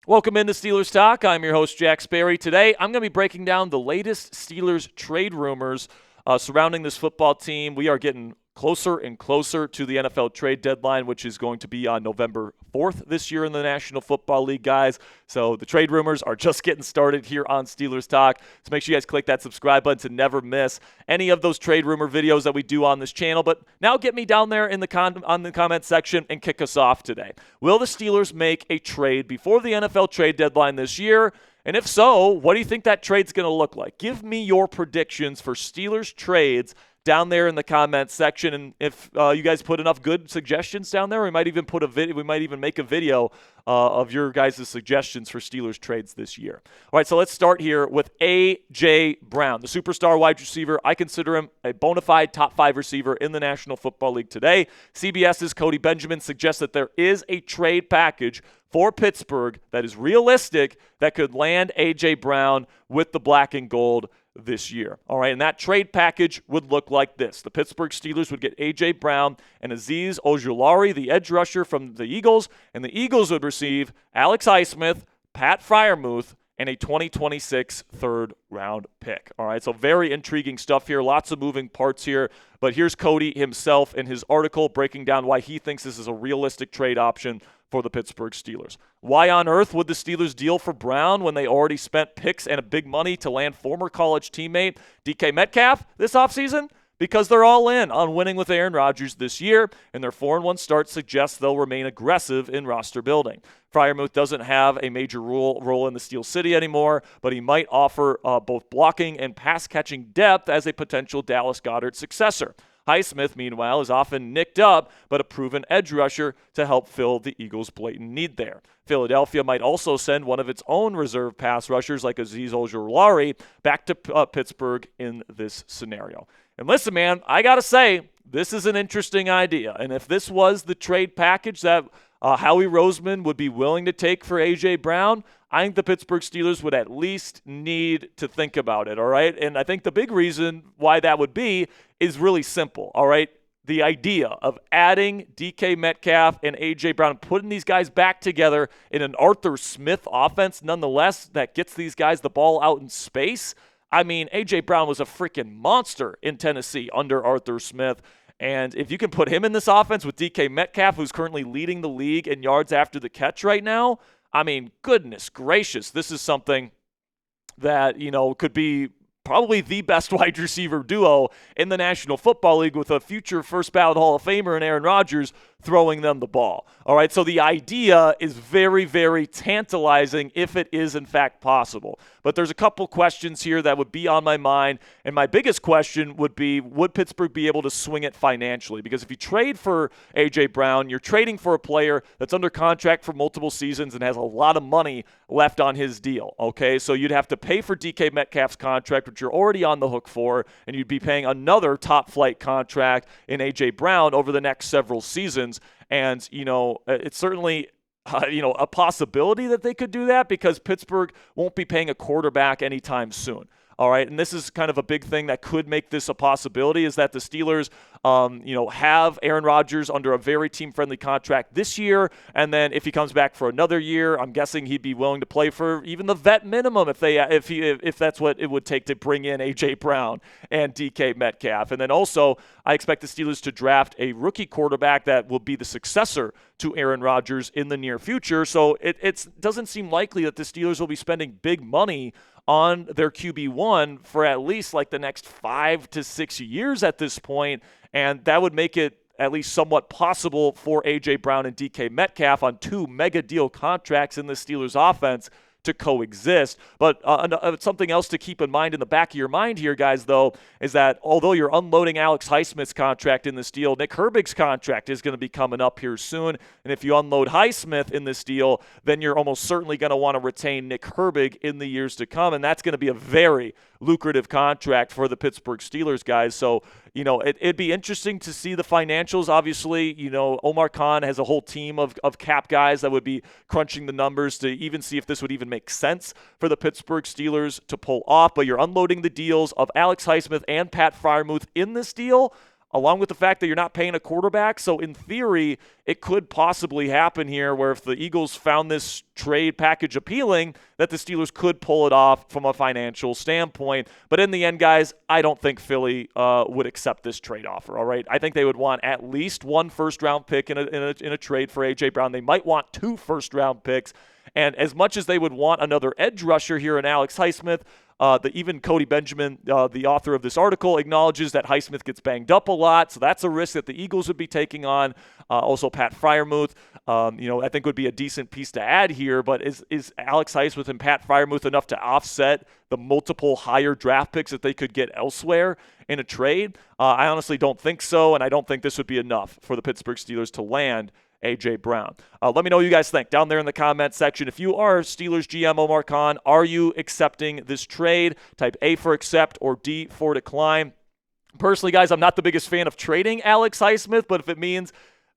Welcome into Steelers Talk. I'm your host, Jack Sperry. Today, I'm going to be breaking down the latest Steelers trade rumors surrounding this football team. We are getting closer and closer to the NFL trade deadline, which is going to be on November 4th this year in the National Football League, guys. So the trade rumors are just getting started here on Steelers Talk. So make sure you guys click that subscribe button to never miss any of those trade rumor videos that we do on this channel. But now get me down there in the comment section and kick us off today. Will the Steelers make a trade before the NFL trade deadline this year? And if so, what do you think that trade's going to look like? Give me your predictions for Steelers trades down there in the comments section, and if you guys put enough good suggestions down there, we might even put a video. We might even make a video of your guys' suggestions for Steelers trades this year. All right, so let's start here with A.J. Brown, the superstar wide receiver. I consider him a bona fide top 5 receiver in the National Football League today. CBS's Cody Benjamin suggests that there is a trade package for Pittsburgh that is realistic that could land A.J. Brown with the black and gold this year. All right, and that trade package would look like this. The Pittsburgh Steelers would get A.J. Brown and Azeez Ojulari, the edge rusher from the Eagles, and the Eagles would receive Alex Highsmith, Pat Freiermuth, and a 2026 third-round pick. All right, so very intriguing stuff here. Lots of moving parts here. But here's Cody himself in his article breaking down why he thinks this is a realistic trade option for the Pittsburgh Steelers. Why on earth would the Steelers deal for Brown when they already spent picks and a big money to land former college teammate DK Metcalf this offseason? Because they're all in on winning with Aaron Rodgers this year, and their 4-1 start suggests they'll remain aggressive in roster building. Freiermuth doesn't have a major role in the Steel City anymore, but he might offer both blocking and pass-catching depth as a potential Dallas Goedert successor. Highsmith, meanwhile, is often nicked up, but a proven edge rusher to help fill the Eagles' blatant need there. Philadelphia might also send one of its own reserve pass rushers like Azeez Ojulari back to Pittsburgh in this scenario. And listen, man, I got to say, this is an interesting idea. And if this was the trade package that Howie Roseman would be willing to take for A.J. Brown, I think the Pittsburgh Steelers would at least need to think about it, all right? And I think the big reason why that would be is really simple, all right? The idea of adding DK Metcalf and A.J. Brown, putting these guys back together in an Arthur Smith offense, nonetheless, that gets these guys the ball out in space. I mean, A.J. Brown was a freaking monster in Tennessee under Arthur Smith. And if you can put him in this offense with DK Metcalf, who's currently leading the league in yards after the catch right now, I mean, goodness gracious, this is something that, could be probably the best wide receiver duo in the National Football League with a future first ballot Hall of Famer in Aaron Rodgers throwing them the ball. All right, so the idea is very, very tantalizing if it is in fact possible. But there's a couple questions here that would be on my mind, and my biggest question would be, would Pittsburgh be able to swing it financially? Because if you trade for A.J. Brown, you're trading for a player that's under contract for multiple seasons and has a lot of money left on his deal, okay? So you'd have to pay for DK Metcalf's contract, which you're already on the hook for, and you'd be paying another top-flight contract in A.J. Brown over the next several seasons. And, it's certainly a possibility that they could do that because Pittsburgh won't be paying a quarterback anytime soon. All right, and this is kind of a big thing that could make this a possibility is that the Steelers, have Aaron Rodgers under a very team-friendly contract this year, and then if he comes back for another year, I'm guessing he'd be willing to play for even the vet minimum if that's what it would take to bring in A.J. Brown and DK Metcalf. And then also, I expect the Steelers to draft a rookie quarterback that will be the successor to Aaron Rodgers in the near future. So it doesn't seem likely that the Steelers will be spending big money on their QB1 for at least like the next 5 to 6 years at this point, and that would make it at least somewhat possible for A.J. Brown and DK Metcalf on 2 mega deal contracts in the Steelers offense to coexist. But something else to keep in mind in the back of your mind here, guys, though, is that although you're unloading Alex Highsmith's contract in this deal, Nick Herbig's contract is going to be coming up here soon. And if you unload Highsmith in this deal, then you're almost certainly going to want to retain Nick Herbig in the years to come. And that's going to be a very lucrative contract for the Pittsburgh Steelers, guys. So, it'd be interesting to see the financials. Obviously, Omar Khan has a whole team of cap guys that would be crunching the numbers to even see if this would even make sense for the Pittsburgh Steelers to pull off. But you're unloading the deals of Alex Highsmith and Pat Freiermuth in this deal. along with the fact that you're not paying a quarterback. So in theory, it could possibly happen here where if the Eagles found this trade package appealing, that the Steelers could pull it off from a financial standpoint. But in the end, guys, I don't think Philly would accept this trade offer, all right? I think they would want at least one first-round pick in a trade for A.J. Brown. They might want 2 first-round picks. And as much as they would want another edge rusher here in Alex Highsmith, even Cody Benjamin, the author of this article, acknowledges that Highsmith gets banged up a lot, so that's a risk that the Eagles would be taking on. Also, Pat Freiermuth, I think would be a decent piece to add here, but is Alex Highsmith and Pat Freiermuth enough to offset the multiple higher draft picks that they could get elsewhere in a trade? I honestly don't think so, and I don't think this would be enough for the Pittsburgh Steelers to land A.J. Brown. Let me know what you guys think down there in the comment section. If you are Steelers GM Omar Khan, are you accepting this trade? Type A for accept or D for decline. Personally, guys, I'm not the biggest fan of trading Alex Highsmith, but if it means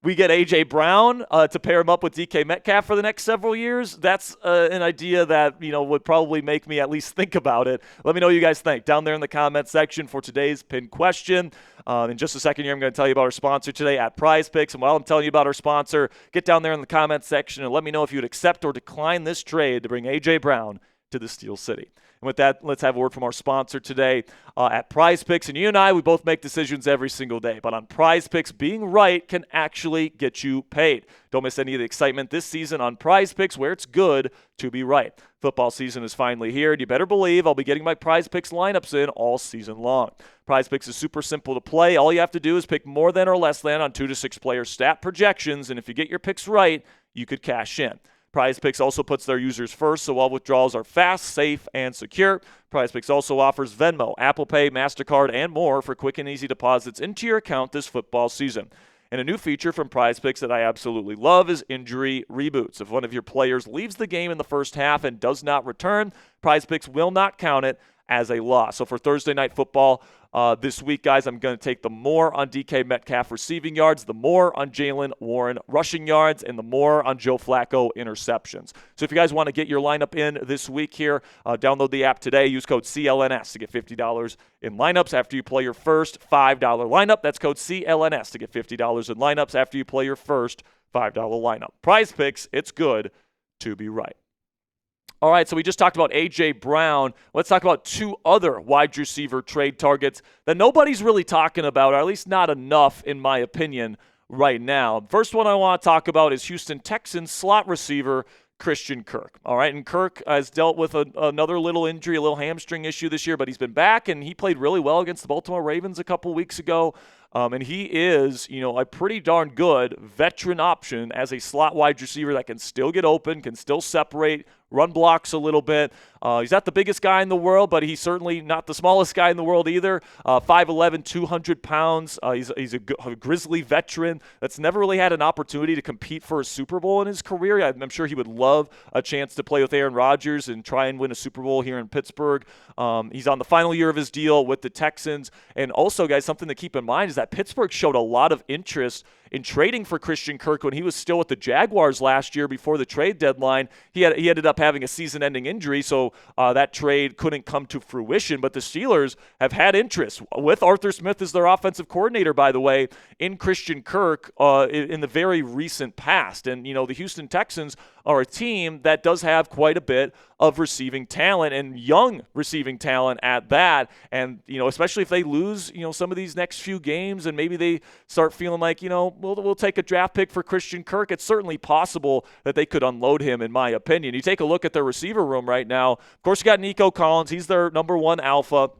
we get A.J. Brown to pair him up with DK Metcalf for the next several years, that's an idea that would probably make me at least think about it. Let me know what you guys think down there in the comment section for today's pinned question. In just a second here, I'm going to tell you about our sponsor today at Prize Picks. And while I'm telling you about our sponsor, get down there in the comment section and let me know if you would accept or decline this trade to bring A.J. Brown to the Steel City. And with that, let's have a word from our sponsor today at Prize Picks. And you and I, we both make decisions every single day. But on Prize Picks, being right can actually get you paid. Don't miss any of the excitement this season on Prize Picks, where it's good to be right. Football season is finally here, and you better believe I'll be getting my Prize Picks lineups in all season long. Prize Picks is super simple to play. All you have to do is pick more than or less than on 2 to 6 player stat projections, and if you get your picks right, you could cash in. Prize Picks also puts their users first, so all withdrawals are fast, safe, and secure. Prize Picks also offers Venmo, Apple Pay, MasterCard, and more for quick and easy deposits into your account this football season. And a new feature from Prize Picks that I absolutely love is injury reboots. If one of your players leaves the game in the first half and does not return, Prize Picks will not count it as a loss. So for Thursday Night Football this week, guys, I'm going to take the more on DK Metcalf receiving yards, the more on Jalen Warren rushing yards, and the more on Joe Flacco interceptions. So if you guys want to get your lineup in this week here, download the app today. Use code CLNS to get $50 in lineups after you play your first $5 lineup. That's code CLNS to get $50 in lineups after you play your first $5 lineup. Prize Picks, it's good to be right. All right, so we just talked about A.J. Brown. Let's talk about 2 other wide receiver trade targets that nobody's really talking about, or at least not enough, in my opinion, right now. First one I want to talk about is Houston Texans slot receiver Christian Kirk. All right, and Kirk has dealt with another little injury, a little hamstring issue this year, but he's been back, and he played really well against the Baltimore Ravens a couple weeks ago. And he is, a pretty darn good veteran option as a slot wide receiver that can still get open, can still separate, run blocks a little bit. He's not the biggest guy in the world, but he's certainly not the smallest guy in the world either. 5'11", 200 pounds. He's a Grizzly veteran that's never really had an opportunity to compete for a Super Bowl in his career. I'm sure he would love a chance to play with Aaron Rodgers and try and win a Super Bowl here in Pittsburgh. He's on the final year of his deal with the Texans. And also, guys, something to keep in mind is that Pittsburgh showed a lot of interest in trading for Christian Kirk when he was still with the Jaguars last year before the trade deadline. He ended up having a season-ending injury, so that trade couldn't come to fruition. But the Steelers have had interest, with Arthur Smith as their offensive coordinator, by the way, in Christian Kirk in the very recent past. And, the Houston Texans are a team that does have quite a bit of receiving talent and young receiving talent at that. And, especially if they lose, some of these next few games and maybe they start feeling like, we'll take a draft pick for Christian Kirk, it's certainly possible that they could unload him, in my opinion. You take a look at their receiver room right now. Of course, you got Nico Collins. He's their number 1 alpha.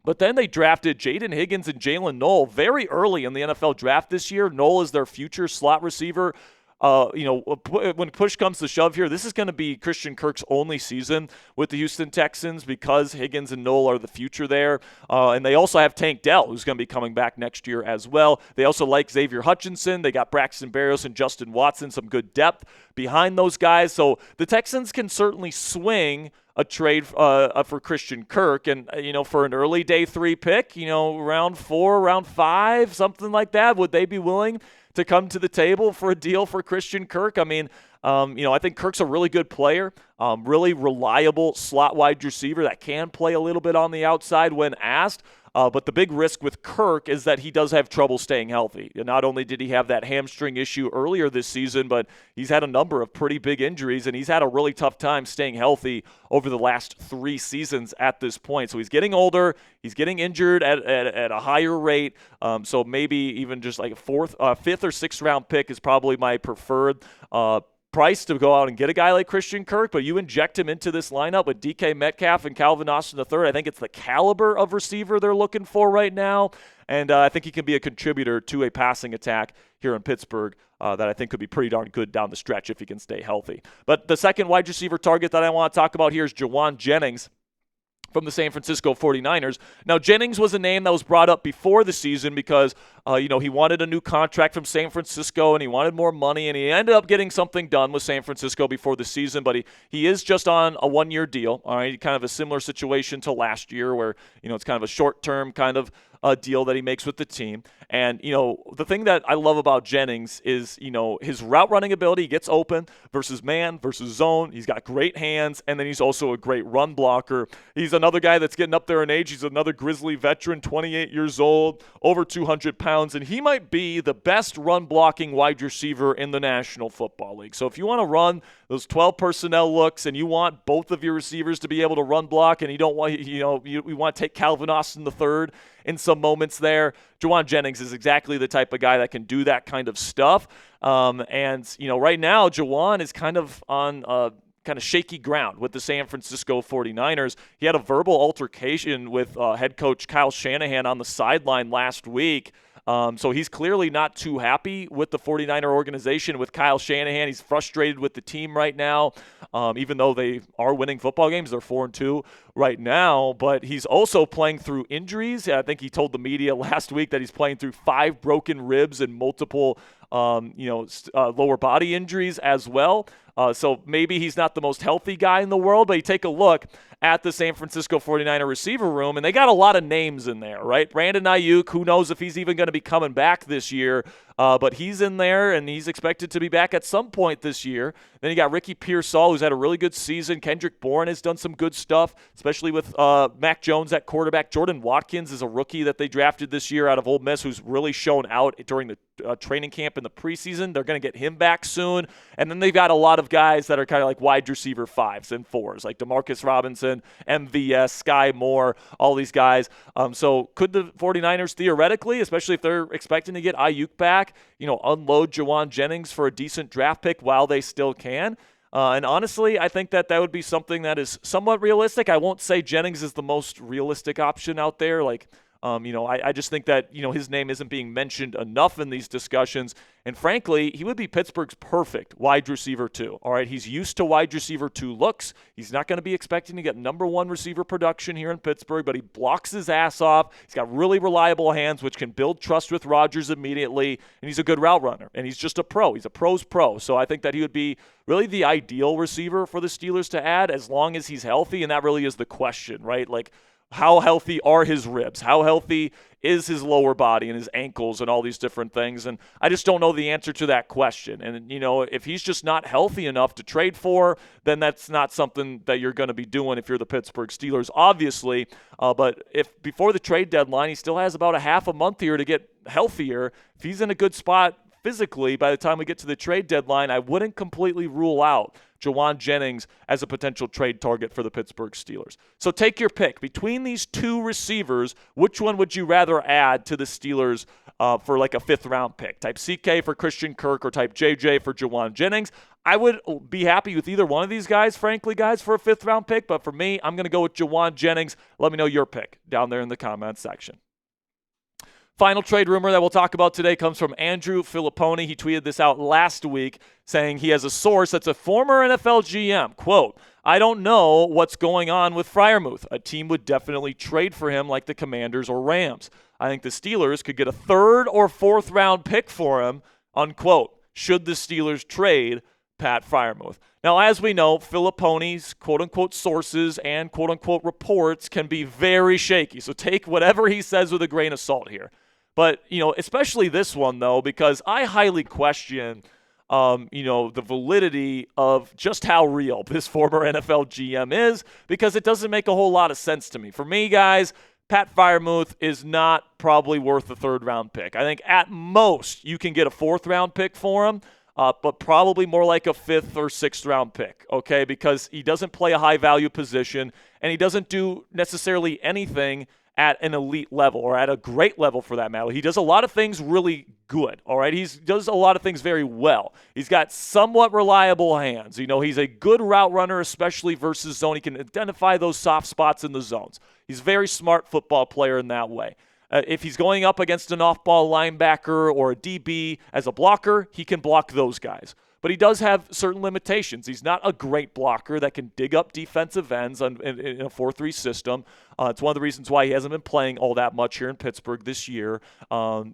But then they drafted Jaden Higgins and Jalen Noel very early in the NFL draft this year. Noel is their future slot receiver. When push comes to shove here, this is going to be Christian Kirk's only season with the Houston Texans because Higgins and Noel are the future there. And they also have Tank Dell, who's going to be coming back next year as well. They also like Xavier Hutchinson. They got Braxton Berrios and Justin Watson, some good depth behind those guys. So the Texans can certainly swing a trade for Christian Kirk. And, for an early day 3 pick, round 4, round 5, something like that, would they be willing to come to the table for a deal for Christian Kirk? I mean, I think Kirk's a really good player, really reliable slot wide receiver that can play a little bit on the outside when asked. But the big risk with Kirk is that he does have trouble staying healthy. And not only did he have that hamstring issue earlier this season, but he's had a number of pretty big injuries, and he's had a really tough time staying healthy over the last 3 seasons at this point. So he's getting older. He's getting injured at a higher rate. So maybe even just like a 5th or 6th round pick is probably my preferred price to go out and get a guy like Christian Kirk, but you inject him into this lineup with DK Metcalf and Calvin Austin III. I think it's the caliber of receiver they're looking for right now, and I think he can be a contributor to a passing attack here in Pittsburgh that I think could be pretty darn good down the stretch if he can stay healthy. But the second wide receiver target that I want to talk about here is Jauan Jennings from the San Francisco 49ers. Now, Jennings was a name that was brought up before the season because, he wanted a new contract from San Francisco and he wanted more money, and he ended up getting something done with San Francisco before the season, but he is just on a 1-year deal, all right, kind of a similar situation to last year where, it's kind of a short-term kind of deal that he makes with the team. And, the thing that I love about Jennings is, his route running ability. He gets open versus man, versus zone. He's got great hands, and then he's also a great run blocker. He's another guy that's getting up there in age. He's another Grizzly veteran, 28 years old, over 200 pounds, and he might be the best run blocking wide receiver in the National Football League. So if you want to run those 12 personnel looks and you want both of your receivers to be able to run block, and you don't want, you want to take Calvin Austin III in some moments there, Jauan Jennings is exactly the type of guy that can do that kind of stuff. And right now, Jauan is kind of on kind of shaky ground with the San Francisco 49ers. He had a verbal altercation with head coach Kyle Shanahan on the sideline last week. So he's clearly not too happy with the 49er organization, with Kyle Shanahan. He's frustrated with the team right now, even though they are winning football games. They're 4-2 right now, but he's also playing through injuries. I think he told the media last week that he's playing through 5 broken ribs and multiple lower body injuries as well. So maybe he's not the most healthy guy in the world, but you take a look at the San Francisco 49er receiver room, and they got a lot of names in there, right? Brandon Ayuk, who knows if he's even going to be coming back this year, but he's in there, and he's expected to be back at some point this year. Then you got Ricky Pearsall, who's had a really good season. Kendrick Bourne has done some good stuff, especially with Mac Jones at quarterback. Jordan Watkins is a rookie that they drafted this year out of Ole Miss, who's really shown out during the training camp in the preseason. They're going to get him back soon. And then they've got a lot of guys that are kind of like wide receiver 5s and 4s, like Demarcus Robinson, MVS, Sky Moore, all these guys. So could the 49ers theoretically, especially if they're expecting to get Ayuk back, unload Jauan Jennings for a decent draft pick while they still can? And honestly, I think that would be something that is somewhat realistic. I won't say Jennings is the most realistic option out there. I just think that, his name isn't being mentioned enough in these discussions. And frankly, he would be Pittsburgh's perfect wide receiver 2. All right, he's used to wide receiver 2 looks. He's not going to be expecting to get number 1 receiver production here in Pittsburgh, but he blocks his ass off. He's got really reliable hands, which can build trust with Rodgers immediately. And he's a good route runner. And he's just a pro. He's a pro's pro. So I think that he would be really the ideal receiver for the Steelers to add as long as he's healthy. And that really is the question, right? Like, how healthy are his ribs? How healthy is his lower body and his ankles and all these different things? And I just don't know the answer to that question. And, if he's just not healthy enough to trade for, then that's not something that you're going to be doing if you're the Pittsburgh Steelers, obviously. But if before the trade deadline, he still has about a half a month here to get healthier, if he's in a good spot physically by the time we get to the trade deadline, I wouldn't completely rule out Jauan Jennings as a potential trade target for the Pittsburgh Steelers. So take your pick. Between these 2 receivers, which one would you rather add to the Steelers for like a 5th round pick? Type CK for Christian Kirk or type JJ for Jauan Jennings? I would be happy with either one of these guys, frankly, guys, for a 5th round pick. But for me, I'm going to go with Jauan Jennings. Let me know your pick down there in the comments section. Final trade rumor that we'll talk about today comes from Andrew Filipponi. He tweeted this out last week saying he has a source that's a former NFL GM. Quote, "I don't know what's going on with Freiermuth. A team would definitely trade for him like the Commanders or Rams. I think the Steelers could get a 3rd or 4th round pick for him," unquote, should the Steelers trade Pat Freiermuth. Now, as we know, Filipponi's quote-unquote sources and quote-unquote reports can be very shaky. So take whatever he says with a grain of salt here. But, especially this one, though, because I highly question, the validity of just how real this former NFL GM is, because it doesn't make a whole lot of sense to me. For me, guys, Pat Freiermuth is not probably worth a third-round pick. I think at most you can get a fourth-round pick for him, but probably more like a fifth or sixth-round pick, okay, because he doesn't play a high-value position, and he doesn't do necessarily anything at an elite level or at a great level for that matter. He does a lot of things really good, all right? He does a lot of things very well. He's got somewhat reliable hands. You know, he's a good route runner, especially versus zone. He can identify those soft spots in the zones. He's a very smart football player in that way. If he's going up against an off-ball linebacker or a DB as a blocker, he can block those guys. But he does have certain limitations. He's not a great blocker that can dig up defensive ends in a 4-3 system. It's one of the reasons why he hasn't been playing all that much here in Pittsburgh this year.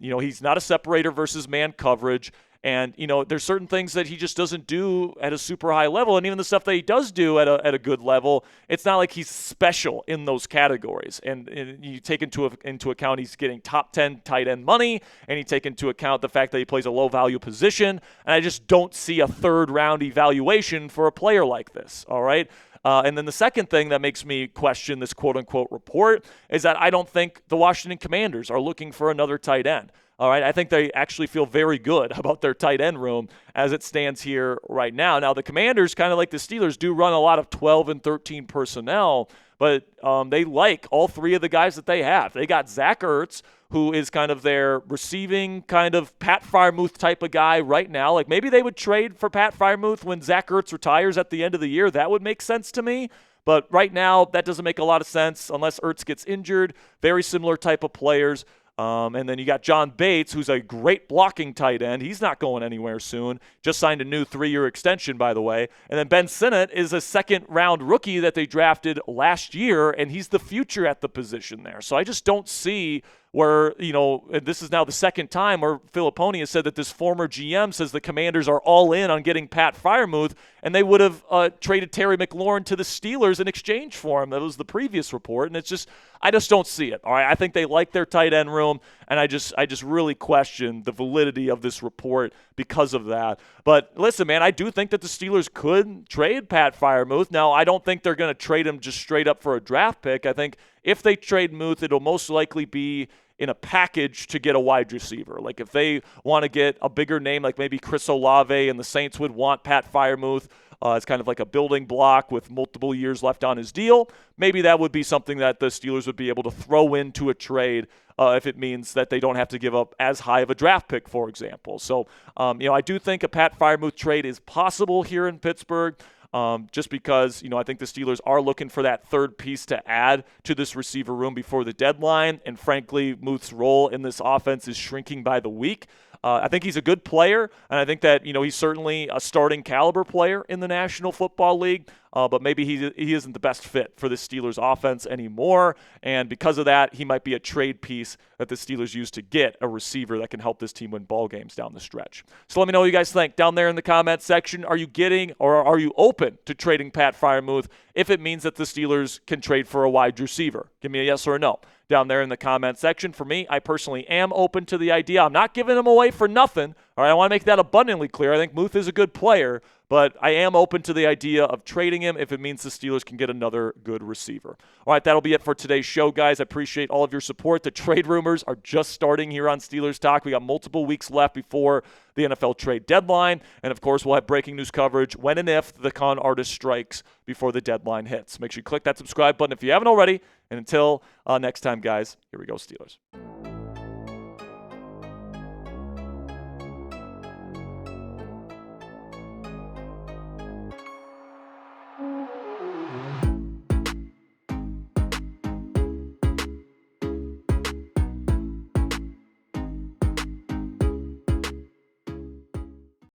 He's not a separator versus man coverage. And, there's certain things that he just doesn't do at a super high level. And even the stuff that he does do at a good level, it's not like he's special in those categories. And you take into account he's getting top 10 tight end money, and you take into account the fact that he plays a low-value position. And I just don't see a third-round evaluation for a player like this, all right? And then the second thing that makes me question this quote-unquote report is that I don't think the Washington Commanders are looking for another tight end. All right, I think they actually feel very good about their tight end room as it stands here right now. Now, the Commanders, kind of like the Steelers, do run a lot of 12 and 13 personnel, but they like all three of the guys that they have. They got Zach Ertz, who is kind of their receiving kind of Pat Freiermuth type of guy right now. Like maybe they would trade for Pat Freiermuth when Zach Ertz retires at the end of the year. That would make sense to me. But right now, that doesn't make a lot of sense unless Ertz gets injured. Very similar type of players. And then you got John Bates, who's a great blocking tight end. He's not going anywhere soon. Just signed a new 3-year extension, by the way. And then Ben Sinnott is a second-round rookie that they drafted last year, and he's the future at the position there. So I just don't see where, this is now the second time where Filipponi has said that this former GM says the Commanders are all in on getting Pat Freiermuth, and they would have traded Terry McLaurin to the Steelers in exchange for him. That was the previous report, and I just don't see it. All right, I think they like their tight end room, and I just really question the validity of this report because of that. But listen, man, I do think that the Steelers could trade Pat Freiermuth. Now, I don't think they're going to trade him just straight up for a draft pick. I think if they trade Muth, it'll most likely be in a package to get a wide receiver. Like if they want to get a bigger name, like maybe Chris Olave and the Saints would want Pat Freiermuth as kind of like a building block with multiple years left on his deal, maybe that would be something that the Steelers would be able to throw into a trade if it means that they don't have to give up as high of a draft pick, for example. So, I do think a Pat Freiermuth trade is possible here in Pittsburgh. Just because, I think the Steelers are looking for that third piece to add to this receiver room before the deadline. And frankly, Muth's role in this offense is shrinking by the week. I think he's a good player, and I think that, he's certainly a starting caliber player in the National Football League, but maybe he isn't the best fit for the Steelers offense anymore, and because of that, he might be a trade piece that the Steelers use to get a receiver that can help this team win ball games down the stretch. So let me know what you guys think down there in the comment section. Are you getting or are you open to trading Pat Freiermuth if it means that the Steelers can trade for a wide receiver? Give me a yes or a no down there in the comment section. For me, I personally am open to the idea. I'm not giving him away for nothing. All right, I want to make that abundantly clear. I think Muth is a good player, but I am open to the idea of trading him if it means the Steelers can get another good receiver. All right, that'll be it for today's show, guys. I appreciate all of your support. The trade rumors are just starting here on Steelers Talk. We got multiple weeks left before the NFL trade deadline, and of course, we'll have breaking news coverage when and if the con artist strikes before the deadline hits. Make sure you click that subscribe button if you haven't already, and until next time, guys, here we go, Steelers.